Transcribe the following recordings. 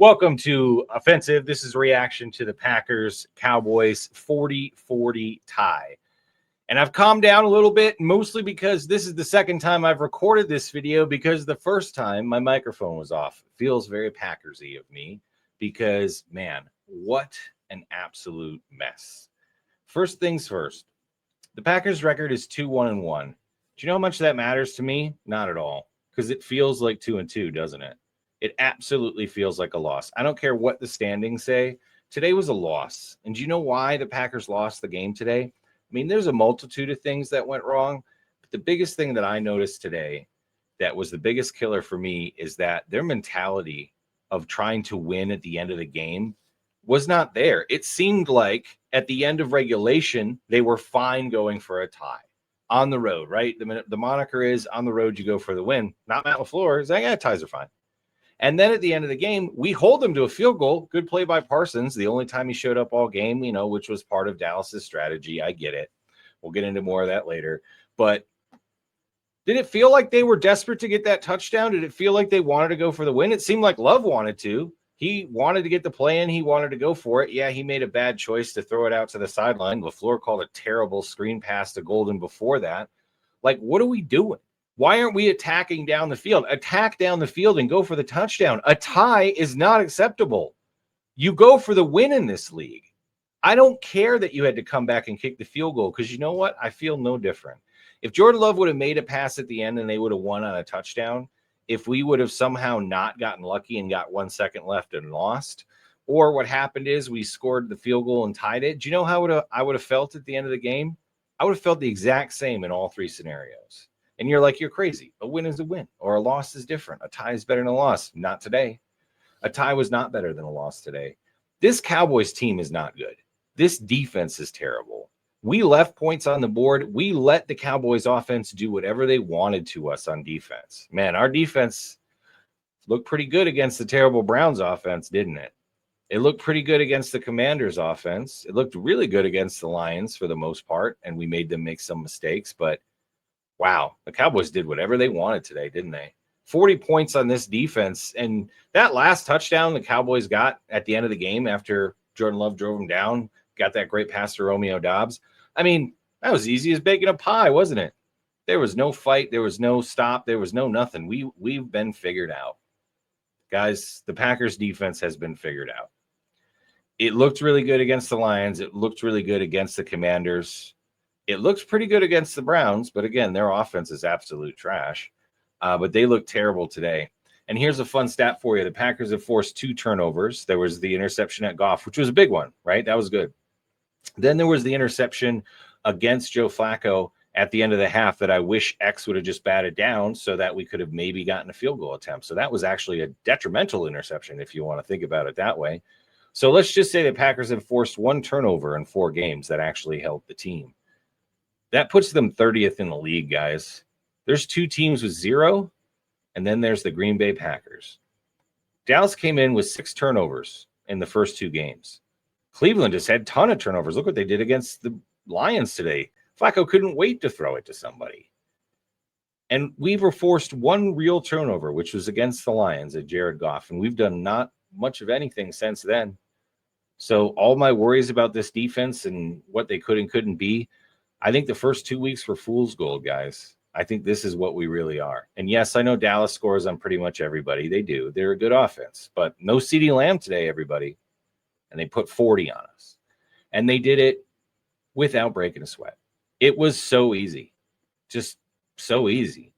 Welcome to Offensive. This is a reaction to the Packers Cowboys 40-40 tie. And I've calmed down a little bit, mostly because this is the second time I've recorded this video because the first time my microphone was off. It feels very Packers-y of me because, man, what an absolute mess. First things first, the Packers record is 2-1-1. Do you know how much that matters to me? Not at all, because it feels like 2-2, doesn't it? It absolutely feels like a loss. I don't care what the standings say. Today was a loss. And do you know why the Packers lost the game today? I mean, there's a multitude of things that went wrong. But the biggest thing that I noticed today that was the biggest killer for me is that their mentality of trying to win at the end of the game was not there. It seemed like at the end of regulation, they were fine going for a tie on the road, right? The moniker is on the road, you go for the win. Not Matt LaFleur. Saying, yeah, ties are fine. And then at the end of the game, we hold them to a field goal. Good play by Parsons. The only time he showed up all game, which was part of Dallas's strategy. I get it. We'll get into more of that later. But did it feel like they were desperate to get that touchdown? Did it feel like they wanted to go for the win? It seemed like Love wanted to. He wanted to get the play in. He wanted to go for it. Yeah, he made a bad choice to throw it out to the sideline. LaFleur called a terrible screen pass to Golden before that. Like, what are we doing? Why aren't we attacking down the field? Attack down the field and go for the touchdown. A tie is not acceptable. You go for the win in this league. I don't care that you had to come back and kick the field goal because you know what? I feel no different. If Jordan Love would have made a pass at the end and they would have won on a touchdown, if we would have somehow not gotten lucky and got 1 second left and lost, or what happened is we scored the field goal and tied it, do you know how I would have felt at the end of the game? I would have felt the exact same in all three scenarios. And you're like, you're crazy. A win is a win, or a loss is different. A tie is better than a loss. Not today. A tie was not better than a loss today. This Cowboys team is not good. This defense is terrible. We left points on the board. We let the Cowboys offense do whatever they wanted to us on defense. Man, our defense looked pretty good against the terrible Browns offense, didn't it? It looked pretty good against the Commanders offense. It looked really good against the Lions for the most part, and we made them make some mistakes, but wow, the Cowboys did whatever they wanted today, didn't they? 40 points on this defense. And that last touchdown the Cowboys got at the end of the game after Jordan Love drove them down, got that great pass to Romeo Doubs. I mean, that was easy as baking a pie, wasn't it? There was no fight. There was no stop. There was no nothing. We've been figured out. Guys, the Packers defense has been figured out. It looked really good against the Lions. It looked really good against the Commanders. It looks pretty good against the Browns, but again, their offense is absolute trash. But they look terrible today. And here's a fun stat for you. The Packers have forced 2 turnovers. There was the interception at Goff, which was a big one, right? That was good. Then there was the interception against Joe Flacco at the end of the half that I wish X would have just batted down so that we could have maybe gotten a field goal attempt. So that was actually a detrimental interception if you want to think about it that way. So let's just say the Packers have forced 1 turnover in 4 games that actually helped the team. That puts them 30th in the league, guys. There's 2 teams with 0, and then there's the Green Bay Packers. Dallas came in with 6 turnovers in the first 2 games. Cleveland just had a ton of turnovers. Look what they did against the Lions today. Flacco couldn't wait to throw it to somebody. And we were forced 1 real turnover, which was against the Lions at Jared Goff, and we've done not much of anything since then. So all my worries about this defense and what they could and couldn't be, I think the first 2 weeks were fool's gold, guys. I think this is what we really are. And yes, I know Dallas scores on pretty much everybody. They do. They're a good offense. But no CeeDee Lamb today, everybody. And they put 40 on us. And they did it without breaking a sweat. It was so easy. Just so easy.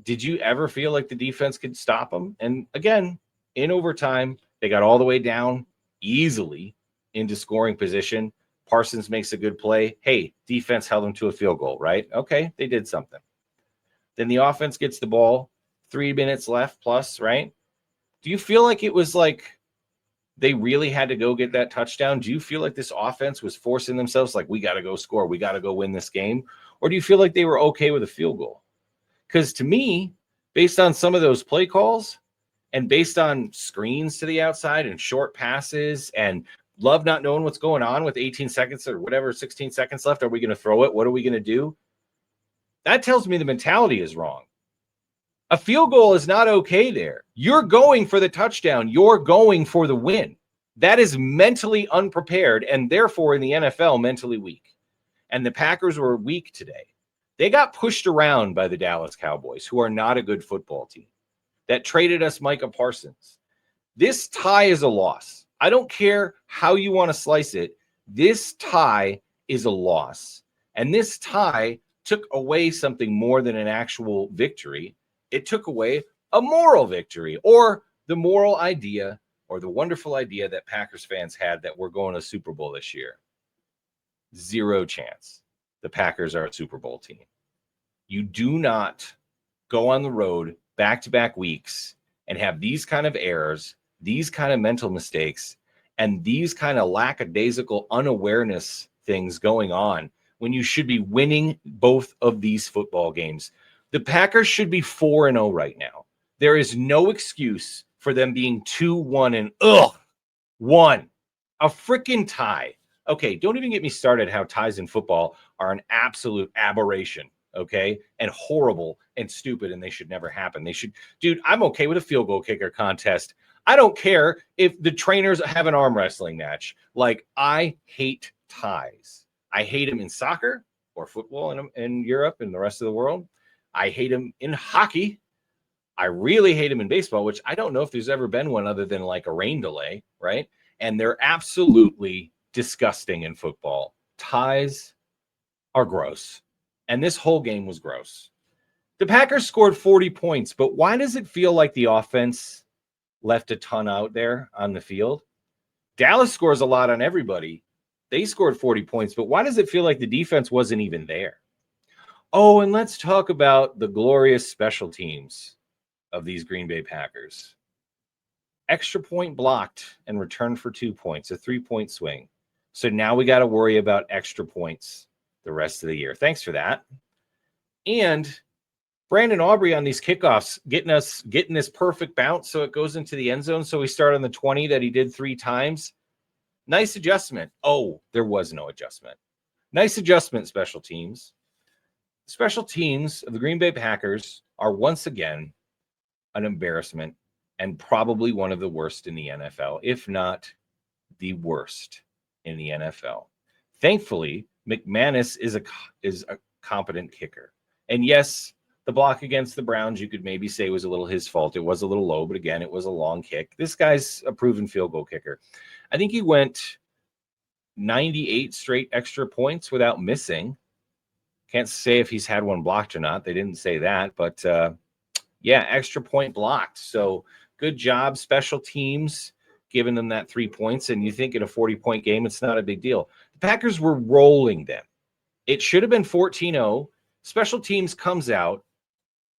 Did you ever feel like the defense could stop them? And again, in overtime, they got all the way down easily into scoring position. Parsons makes a good play. Hey, defense held them to a field goal, right? Okay, they did something. Then the offense gets the ball, 3 minutes left plus, right? Do you feel like it was like they really had to go get that touchdown? Do you feel like this offense was forcing themselves like, we got to go score, we got to go win this game? Or do you feel like they were okay with a field goal? Because to me, based on some of those play calls and based on screens to the outside and short passes and Love not knowing what's going on with 18 seconds or whatever, 16 seconds left. Are we going to throw it? What are we going to do? That tells me the mentality is wrong. A field goal is not okay there. You're going for the touchdown. You're going for the win. That is mentally unprepared and therefore in the NFL mentally weak. And the Packers were weak today. They got pushed around by the Dallas Cowboys, who are not a good football team, that traded us Micah Parsons. This tie is a loss. I don't care how you want to slice it. This tie is a loss. And this tie took away something more than an actual victory. It took away a moral victory, or the moral idea, or the wonderful idea that Packers fans had that we're going to Super Bowl this year. Zero chance the Packers are a Super Bowl team. You do not go on the road back-to-back weeks and have these kind of errors, these kind of mental mistakes, and these kind of lackadaisical unawareness things going on when you should be winning both of these football games. The Packers should be 4-0 right now. There is no excuse for them being 2-1 and 1. A freaking tie. Okay, don't even get me started how ties in football are an absolute aberration, okay? And horrible and stupid, and they should never happen. Dude, I'm okay with a field goal kicker contest. I don't care if the trainers have an arm wrestling match. Like, I hate ties. I hate them in soccer or football in Europe and the rest of the world. I hate them in hockey. I really hate them in baseball, which I don't know if there's ever been one other than like a rain delay, right? And they're absolutely disgusting in football. Ties are gross. And this whole game was gross. The Packers scored 40 points, but why does it feel like the offense left a ton out there on the field? Dallas scores a lot on everybody. They scored 40 points, but why does it feel like the defense wasn't even there? Oh, and let's talk about the glorious special teams of these Green Bay Packers. Extra point blocked and returned for 2 points, a 3-point swing. So now we got to worry about extra points the rest of the year. Thanks for that. And Brandon Aubrey on these kickoffs, getting this perfect bounce so it goes into the end zone. So we start on the 20 that he did 3 times. Nice adjustment. Oh, there was no adjustment. Nice adjustment, special teams. Special teams of the Green Bay Packers are once again an embarrassment and probably one of the worst in the NFL, if not the worst in the NFL. Thankfully, McManus is a competent kicker. And yes, the block against the Browns, you could maybe say was a little his fault. It was a little low, but again, it was a long kick. This guy's a proven field goal kicker. I think he went 98 straight extra points without missing. Can't say if he's had one blocked or not. They didn't say that, but yeah, extra point blocked. So good job, special teams, giving them that 3 points. And you think in a 40-point game, it's not a big deal. The Packers were rolling them. It should have been 14-0. Special teams comes out,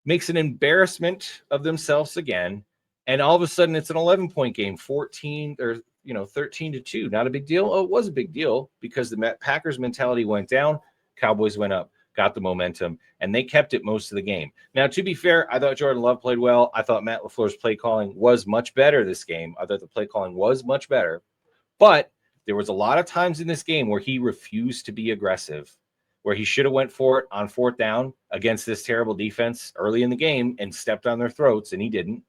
makes an embarrassment of themselves again, and all of a sudden it's an 11-point game, 13-2. Not a big deal. Oh, it was a big deal because the Packers mentality went down, Cowboys went up, got the momentum, and they kept it most of the game. Now, to be fair, I thought Jordan Love played well. I thought Matt LaFleur's play calling was much better this game. I thought the play calling was much better, but there was a lot of times in this game where he refused to be aggressive, where he should have went for it on 4th down against this terrible defense early in the game and stepped on their throats, and he didn't.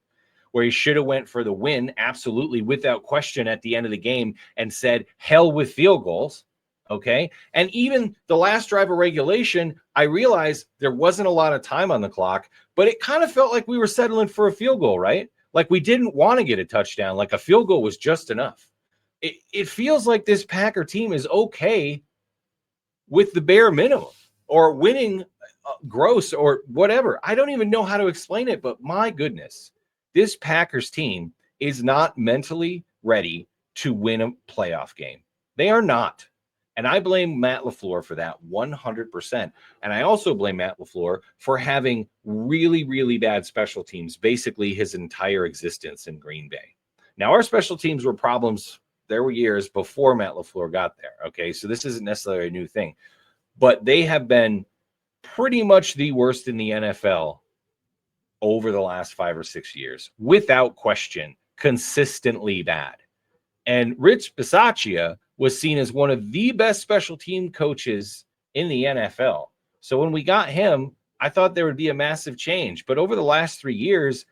Where he should have went for the win, absolutely, without question at the end of the game and said, hell with field goals, okay? And even the last drive of regulation, I realized there wasn't a lot of time on the clock, but it kind of felt like we were settling for a field goal, right? Like we didn't want to get a touchdown, like a field goal was just enough. It feels like this Packer team is okay with the bare minimum or winning gross or whatever. I don't even know how to explain it, but my goodness, this Packers team is not mentally ready to win a playoff game. They are not. And I blame Matt LaFleur for that 100%. And I also blame Matt LaFleur for having really, really bad special teams, basically his entire existence in Green Bay. Now, our special teams were problems. There were years before Matt LaFleur got there, okay? So this isn't necessarily a new thing. But they have been pretty much the worst in the NFL over the last 5 or 6 years, without question, consistently bad. And Rich Bisaccia was seen as one of the best special team coaches in the NFL. So when we got him, I thought there would be a massive change. But over the last 3 years,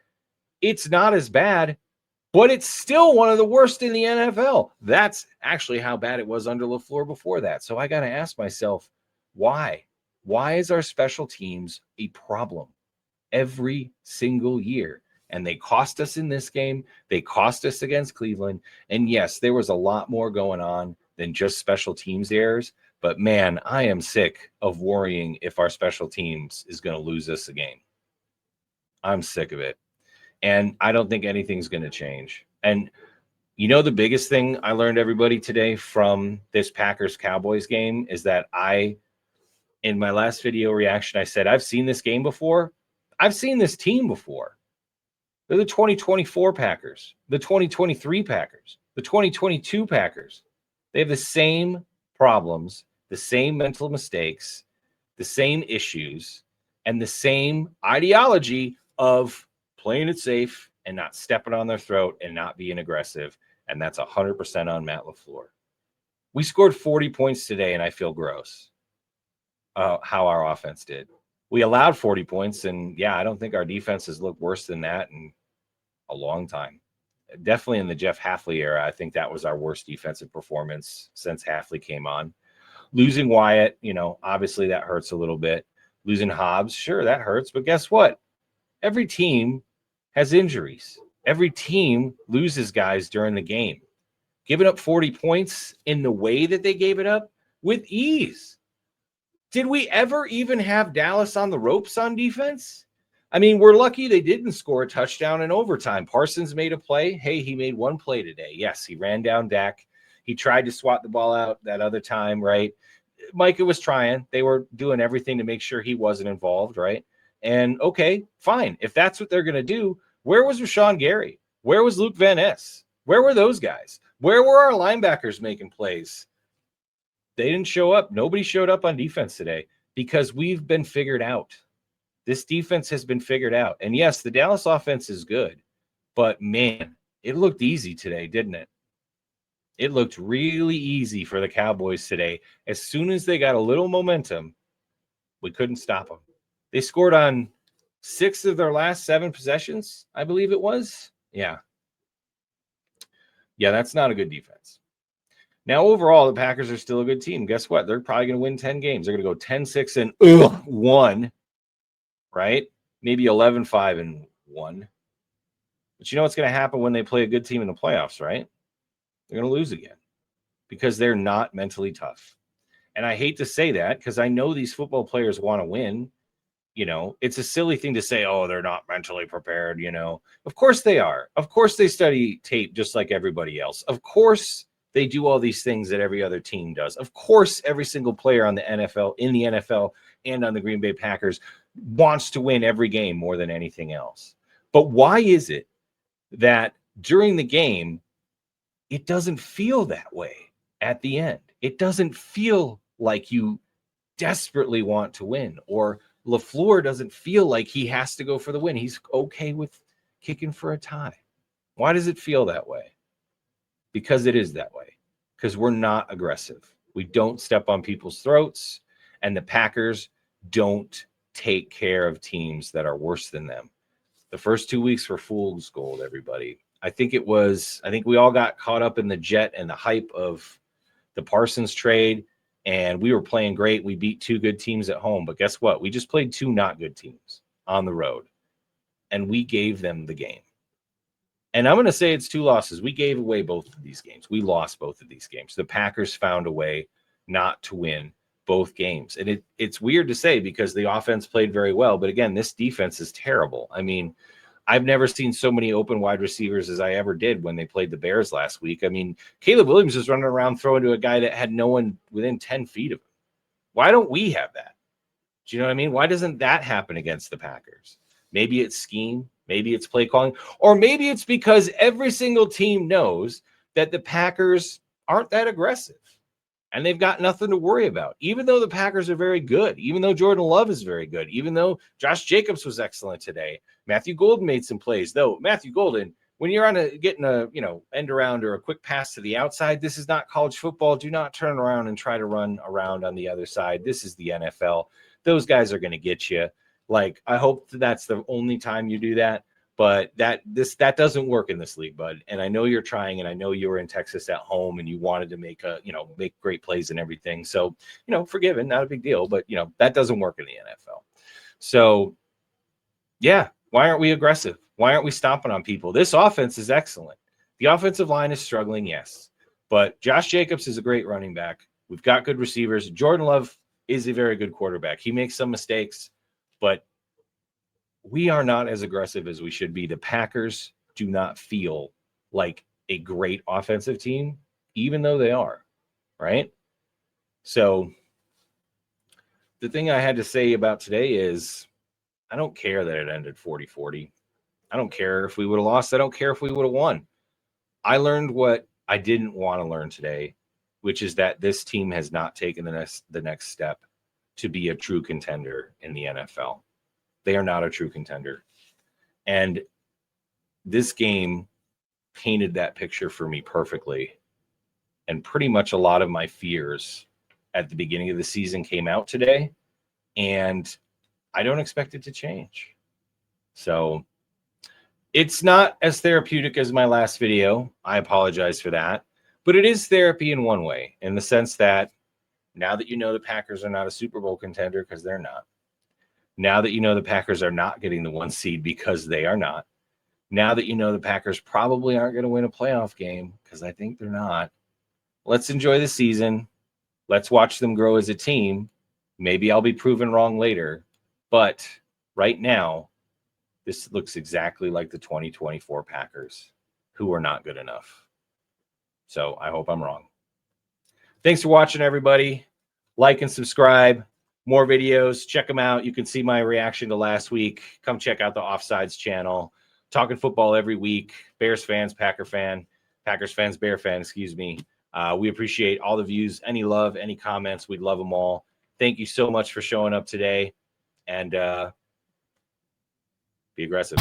it's not as bad, but it's still one of the worst in the NFL. That's actually how bad it was under LaFleur before that. So I got to ask myself, why? Why is our special teams a problem every single year? And they cost us in this game. They cost us against Cleveland. And yes, there was a lot more going on than just special teams errors. But man, I am sick of worrying if our special teams is going to lose us a game. I'm sick of it. And I don't think anything's going to change. And you know, the biggest thing I learned, everybody, today from this Packers Cowboys game is that in my last video reaction, I said, I've seen this game before. I've seen this team before. They're the 2024 Packers, the 2023 Packers, the 2022 Packers. They have the same problems, the same mental mistakes, the same issues, and the same ideology of playing it safe and not stepping on their throat and not being aggressive. And that's 100% on Matt LaFleur. We scored 40 points today, and I feel gross how our offense did. We allowed 40 points, and yeah, I don't think our defense has looked worse than that in a long time. Definitely in the Jeff Hafley era, I think that was our worst defensive performance since Hafley came on. Losing Wyatt, obviously that hurts a little bit. Losing Hobbs, sure, that hurts. But guess what? Every team has injuries. Every team loses guys during the game. Giving up 40 points in the way that they gave it up with ease. Did we ever even have Dallas on the ropes on defense? I mean, we're lucky they didn't score a touchdown in overtime. Parsons made a play. Hey, he made one play today. Yes, he ran down Dak. He tried to swat the ball out that other time, right? Micah was trying. They were doing everything to make sure he wasn't involved, right? And okay, fine. If that's what they're going to do, where was Rashawn Gary? Where was Luke Van Ness? Where were those guys? Where were our linebackers making plays? They didn't show up. Nobody showed up on defense today because we've been figured out. This defense has been figured out. And yes, the Dallas offense is good, but man, it looked easy today, didn't it? It looked really easy for the Cowboys today. As soon as they got a little momentum, we couldn't stop them. They scored on 6 of their last 7 possessions, I believe it was. Yeah, that's not a good defense. Now, overall, the Packers are still a good team. Guess what? They're probably going to win 10 games. They're going to go 10-6 and 1, right? Maybe 11-5 and 1. But you know what's going to happen when they play a good team in the playoffs, right? They're going to lose again because they're not mentally tough. And I hate to say that because I know these football players want to win. It's a silly thing to say, oh, they're not mentally prepared. Of course they are. Of course they study tape just like everybody else. Of course they do all these things that every other team does. Of course, every single player in the NFL and on the Green Bay Packers wants to win every game more than anything else. But why is it that during the game, it doesn't feel that way at the end? It doesn't feel like you desperately want to win, or LaFleur doesn't feel like he has to go for the win. He's okay with kicking for a tie. Why does it feel that way? Because it is that way. Because we're not aggressive. We don't step on people's throats, and the Packers don't take care of teams that are worse than them. The first 2 weeks were fool's gold, everybody. I think we all got caught up in the jet and the hype of the Parsons trade, and we were playing great. We beat 2 good teams at home, but guess what? We just played 2 not good teams on the road, and we gave them the game. And I'm going to say it's 2 losses. We gave away both of these games. We lost both of these games. The Packers found a way not to win both games. And it's weird to say because the offense played very well. But again, this defense is terrible. I mean, I've never seen so many open wide receivers as I ever did when they played the Bears last week. I mean, Caleb Williams was running around throwing to a guy that had no one within 10 feet of him. Why don't we have that? Do you know what I mean? Why doesn't that happen against the Packers? Maybe it's scheme. Maybe it's play calling, or maybe it's because every single team knows that the Packers aren't that aggressive and they've got nothing to worry about, even though the Packers are very good, even though Jordan Love is very good, even though Josh Jacobs was excellent today. Matthew Golden made some plays, though. Matthew Golden, when you're getting a end around or a quick pass to the outside, this is not college football. Do not turn around and try to run around on the other side. This is the NFL. Those guys are going to get you. Like, I hope that's the only time you do that. But that doesn't work in this league, bud. And I know you're trying, and I know you were in Texas at home and you wanted to make great plays and everything. So, forgiven, not a big deal, but that doesn't work in the NFL. So yeah, why aren't we aggressive? Why aren't we stomping on people? This offense is excellent. The offensive line is struggling, yes, but Josh Jacobs is a great running back. We've got good receivers. Jordan Love is a very good quarterback. He makes some mistakes, but we are not as aggressive as we should be. The Packers do not feel like a great offensive team, even though they are, right? So the thing I had to say about today is I don't care that it ended 40-40. I don't care if we would have lost. I don't care if we would have won. I learned what I didn't want to learn today, which is that this team has not taken the next step to be a true contender in the NFL. They are not a true contender. And this game painted that picture for me perfectly. And pretty much a lot of my fears at the beginning of the season came out today. And I don't expect it to change. So it's not as therapeutic as my last video. I apologize for that. But it is therapy in one way, in the sense that now that you know the Packers are not a Super Bowl contender, because they're not. Now that you know the Packers are not getting the 1 seed, because they are not. Now that you know the Packers probably aren't going to win a playoff game, because I think they're not. Let's enjoy the season. Let's watch them grow as a team. Maybe I'll be proven wrong later. But right now, this looks exactly like the 2024 Packers, who are not good enough. So I hope I'm wrong. Thanks for watching, everybody. Like and subscribe. More videos. Check them out. You can see my reaction to last week. Come check out the Offsides channel. Talking football every week. Bears fans, Packers fans, Bear fans, excuse me. We appreciate all the views, any love, any comments. We'd love them all. Thank you so much for showing up today. And be aggressive.